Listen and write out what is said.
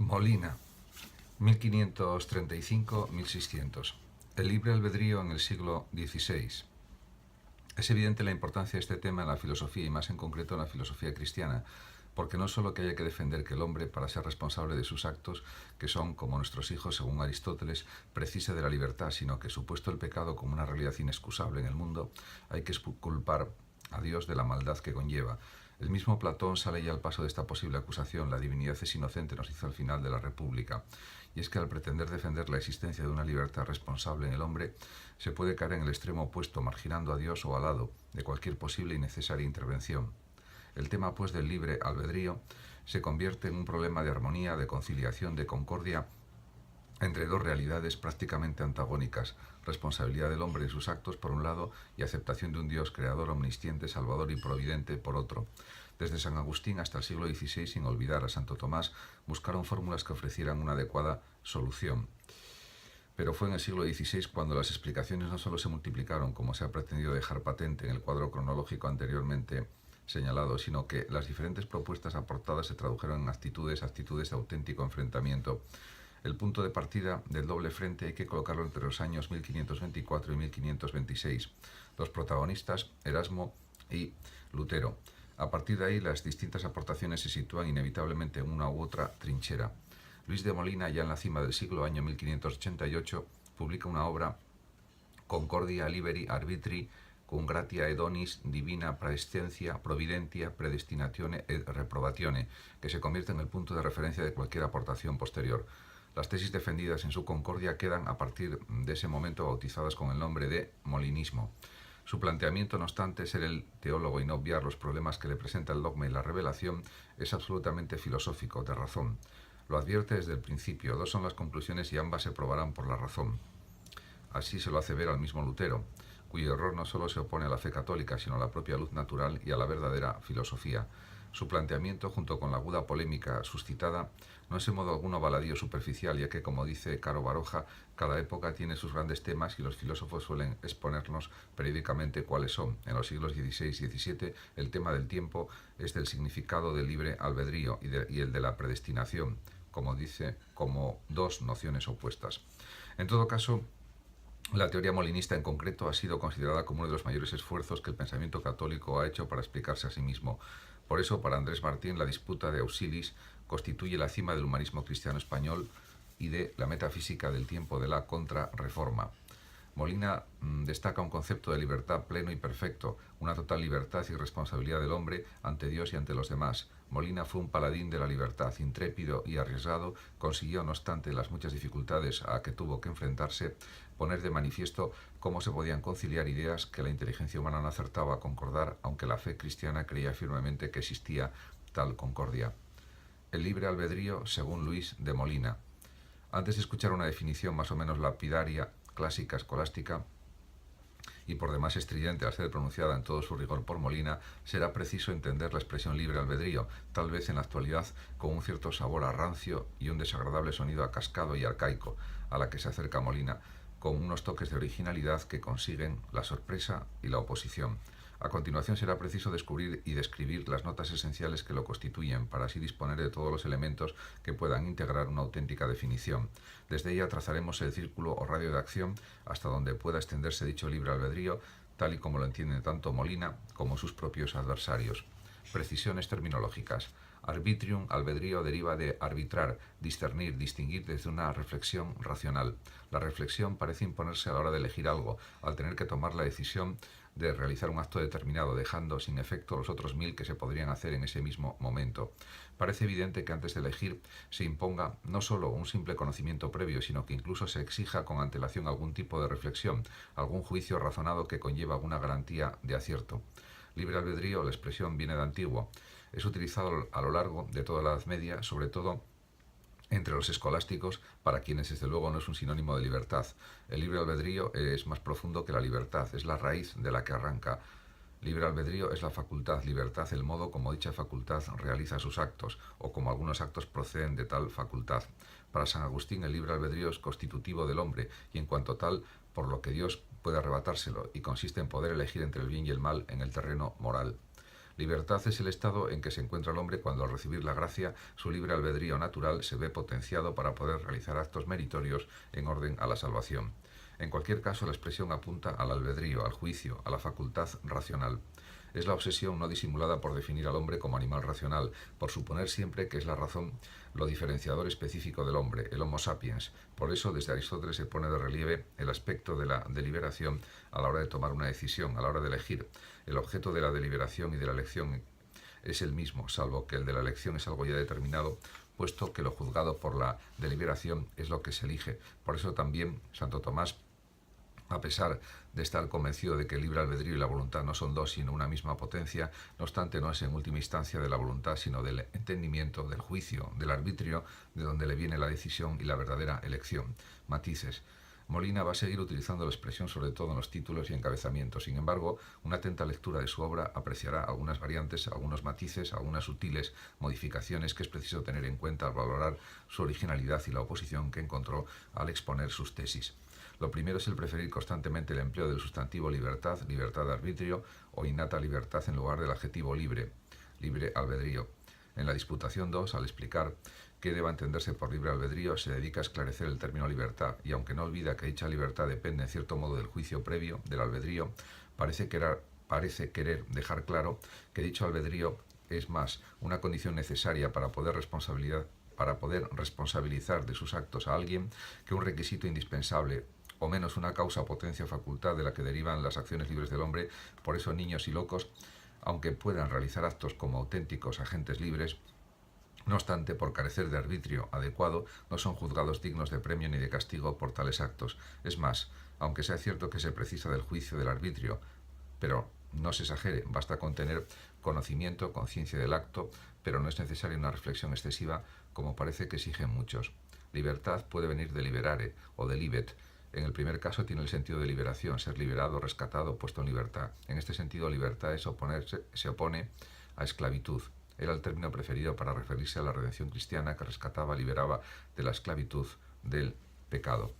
Molina, 1535-1600. El libre albedrío en el siglo XVI. Es evidente la importancia de este tema en la filosofía y más en concreto en la filosofía cristiana, porque no solo que haya que defender que el hombre, para ser responsable de sus actos, que son como nuestros hijos según Aristóteles, precise de la libertad, sino que supuesto el pecado como una realidad inexcusable en el mundo, hay que culpar a Dios de la maldad que conlleva. El mismo Platón sale ya al paso de esta posible acusación: la divinidad es inocente, nos hizo al final de la República. Y es que al pretender defender la existencia de una libertad responsable en el hombre, se puede caer en el extremo opuesto, marginando a Dios o al lado de cualquier posible y necesaria intervención. El tema, pues, del libre albedrío se convierte en un problema de armonía, de conciliación, de concordia entre dos realidades prácticamente antagónicas: responsabilidad del hombre en sus actos por un lado y aceptación de un Dios creador, omnisciente, salvador y providente por otro. Desde San Agustín hasta el siglo XVI, sin olvidar a Santo Tomás, buscaron fórmulas que ofrecieran una adecuada solución. Pero fue en el siglo XVI cuando las explicaciones no solo se multiplicaron, como se ha pretendido dejar patente en el cuadro cronológico anteriormente señalado, sino que las diferentes propuestas aportadas se tradujeron en actitudes de auténtico enfrentamiento. El punto de partida del doble frente hay que colocarlo entre los años 1524 y 1526. Los protagonistas, Erasmo y Lutero. A partir de ahí, las distintas aportaciones se sitúan inevitablemente en una u otra trinchera. Luis de Molina, ya en la cima del siglo, año 1588, publica una obra, Concordia liberi arbitri cum gratia hedonis divina praescentia providentia predestinatione et reprobatione, que se convierte en el punto de referencia de cualquier aportación posterior. Las tesis defendidas en su Concordia quedan a partir de ese momento bautizadas con el nombre de molinismo. Su planteamiento, no obstante ser el teólogo y no obviar los problemas que le presenta el dogma y la revelación, es absolutamente filosófico, de razón. Lo advierte desde el principio: dos son las conclusiones y ambas se probarán por la razón. Así se lo hace ver al mismo Lutero, cuyo error no solo se opone a la fe católica, sino a la propia luz natural y a la verdadera filosofía. Su planteamiento, junto con la aguda polémica suscitada, no es en modo alguno baladío superficial, ya que, como dice Caro Baroja, cada época tiene sus grandes temas y los filósofos suelen exponernos periódicamente cuáles son. En los siglos XVI y XVII, el tema del tiempo es del significado del libre albedrío y el de la predestinación, como dice, como dos nociones opuestas. En todo caso, la teoría molinista en concreto ha sido considerada como uno de los mayores esfuerzos que el pensamiento católico ha hecho para explicarse a sí mismo. Por eso, para Andrés Martín, la disputa de Auxilis constituye la cima del humanismo cristiano español y de la metafísica del tiempo de la contrarreforma. Molina destaca un concepto de libertad pleno y perfecto, una total libertad y responsabilidad del hombre ante Dios y ante los demás. Molina fue un paladín de la libertad, intrépido y arriesgado. Consiguió, no obstante las muchas dificultades a que tuvo que enfrentarse, poner de manifiesto cómo se podían conciliar ideas que la inteligencia humana no acertaba a concordar, aunque la fe cristiana creía firmemente que existía tal concordia. El libre albedrío según Luis de Molina. Antes de escuchar una definición más o menos lapidaria, clásica, escolástica y por demás estridente al ser pronunciada en todo su rigor por Molina, será preciso entender la expresión libre albedrío, tal vez en la actualidad con un cierto sabor a rancio y un desagradable sonido a cascado y arcaico, a la que se acerca Molina, con unos toques de originalidad que consiguen la sorpresa y la oposición. A continuación será preciso descubrir y describir las notas esenciales que lo constituyen, para así disponer de todos los elementos que puedan integrar una auténtica definición. Desde ella trazaremos el círculo o radio de acción hasta donde pueda extenderse dicho libre albedrío, tal y como lo entienden tanto Molina como sus propios adversarios. Precisiones terminológicas. Arbitrium, albedrío, deriva de arbitrar, discernir, distinguir desde una reflexión racional. La reflexión parece imponerse a la hora de elegir algo, al tener que tomar la decisión de realizar un acto determinado, dejando sin efecto los otros 1000 que se podrían hacer en ese mismo momento. Parece evidente que antes de elegir se imponga no solo un simple conocimiento previo, sino que incluso se exija con antelación algún tipo de reflexión, algún juicio razonado que conlleva alguna garantía de acierto. Libre albedrío, la expresión viene de antiguo. Es utilizado a lo largo de toda la Edad Media, sobre todo entre los escolásticos, para quienes desde luego no es un sinónimo de libertad. El libre albedrío es más profundo que la libertad, es la raíz de la que arranca. Libre albedrío es la facultad, libertad el modo como dicha facultad realiza sus actos, o como algunos actos proceden de tal facultad. Para San Agustín, el libre albedrío es constitutivo del hombre, y en cuanto tal, por lo que Dios puede arrebatárselo, y consiste en poder elegir entre el bien y el mal en el terreno moral. Libertad es el estado en que se encuentra el hombre cuando al recibir la gracia, su libre albedrío natural se ve potenciado para poder realizar actos meritorios en orden a la salvación. En cualquier caso, la expresión apunta al albedrío, al juicio, a la facultad racional. Es la obsesión no disimulada por definir al hombre como animal racional, por suponer siempre que es la razón lo diferenciador específico del hombre, el Homo sapiens. Por eso, desde Aristóteles se pone de relieve el aspecto de la deliberación a la hora de tomar una decisión, a la hora de elegir. El objeto de la deliberación y de la elección es el mismo, salvo que el de la elección es algo ya determinado, puesto que lo juzgado por la deliberación es lo que se elige. Por eso también Santo Tomás, a pesar de estar convencido de que el libre albedrío y la voluntad no son dos sino una misma potencia, no obstante no es en última instancia de la voluntad sino del entendimiento, del juicio, del arbitrio, de donde le viene la decisión y la verdadera elección. Matices. Molina va a seguir utilizando la expresión sobre todo en los títulos y encabezamientos. Sin embargo, una atenta lectura de su obra apreciará algunas variantes, algunos matices, algunas sutiles modificaciones que es preciso tener en cuenta al valorar su originalidad y la oposición que encontró al exponer sus tesis. Lo primero es el preferir constantemente el empleo del sustantivo libertad, libertad de arbitrio o innata libertad en lugar del adjetivo libre, libre albedrío. En la disputación 2, al explicar qué deba entenderse por libre albedrío, se dedica a esclarecer el término libertad y aunque no olvida que dicha libertad depende en cierto modo del juicio previo, del albedrío, parece querer dejar claro que dicho albedrío es más una condición necesaria para poder responsabilizar de sus actos a alguien que un requisito indispensable o menos una causa, potencia o facultad de la que derivan las acciones libres del hombre. Por eso niños y locos, aunque puedan realizar actos como auténticos agentes libres, no obstante, por carecer de arbitrio adecuado, no son juzgados dignos de premio ni de castigo por tales actos. Es más, aunque sea cierto que se precisa del juicio del arbitrio, pero no se exagere, basta con tener conocimiento, conciencia del acto, pero no es necesaria una reflexión excesiva como parece que exigen muchos. Libertad puede venir de liberare o de libet. En el primer caso tiene el sentido de liberación, ser liberado, rescatado, puesto en libertad. En este sentido, libertad se opone a esclavitud. Era el término preferido para referirse a la redención cristiana que rescataba, liberaba de la esclavitud del pecado.